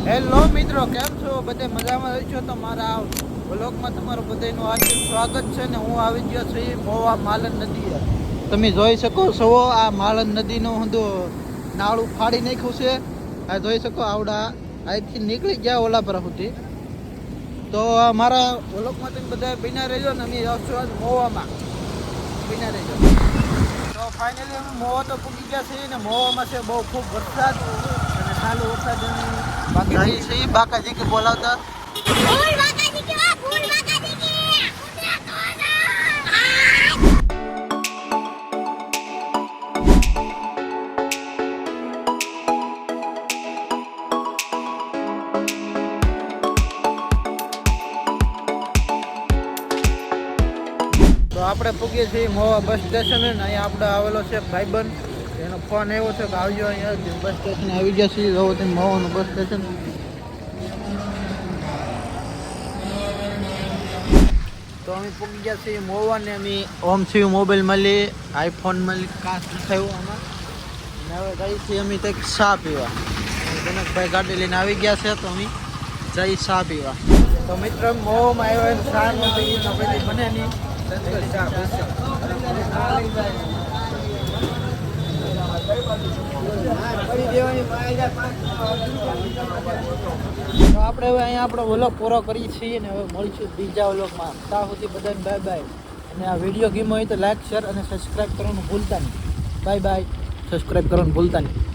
Hello મિત્રો, કેમ છો? બધે મજામાં રહી છો? તો મારા વ્લોગમાં તમારું બધાનું હાર્દિક સ્વાગત છે ને હું આવી ગયો છું મોવા માલન નદીએ. તમે જોઈ શકો છો આ માલન નદીનું નાળું ફાડી નાખ્યું છે. આ જોઈ શકો આવડા અહીંથી નીકળી ગયા ઓલા પર સુધી. તો મારા વ્લોગમાં તમે બધા બિના રહેજો ને અમે આવશું આજ મોવામાં. બિના રહેજો. તો ફાઇનલી અમે મોવા તો પૂગી ગયા છીએ ને મોવામાં છે બહુ ખૂબ વરસાદ અને ચાલુ વરસાદ બાકી છે બાકાજી કે બોલાવતા તો આપણે પૂગીએ છીએ મોવા બસ સ્ટેશન ને અહીંયા આપણે આવેલો છે ભાઈબંધ. એનો ફોન આવ્યો છે કે આવજો અહીંયા બસ સ્ટેશન આવી ગયા છીએ. જોવો તમે મોવાનું બસ સ્ટેશન. તો અમે પૂગી ગયા છીએ મોવા ને અમે ઓમ છીએ મોબાઈલ મળી આઈફોન મળી કાચ થયું આમાં ને હવે જઈ છીએ અમે કંઈક ચા પીવા. જનકભાઈ ગાડી લઈને આવી ગયા છે તો અમે જઈ ચા પીવા. તો મિત્ર મોવામાં આવ્યો એમ ચા નથી પછી બને નહીં. તો આપણે હવે અહીંયા આપણો વ્લોગ પૂરો કરીએ છીએ ને હવે મળીશું બીજા વ્લોગમાં. ત્યાં સુધી બધાને બાય બાય. અને આ વિડીયો ગમ્યો હોય તો લાઈક શેર અને સબસ્ક્રાઈબ કરવાનું ભૂલતા નહીં. Bye bye. સબસ્ક્રાઈબ કરવાનું ભૂલતા નહીં.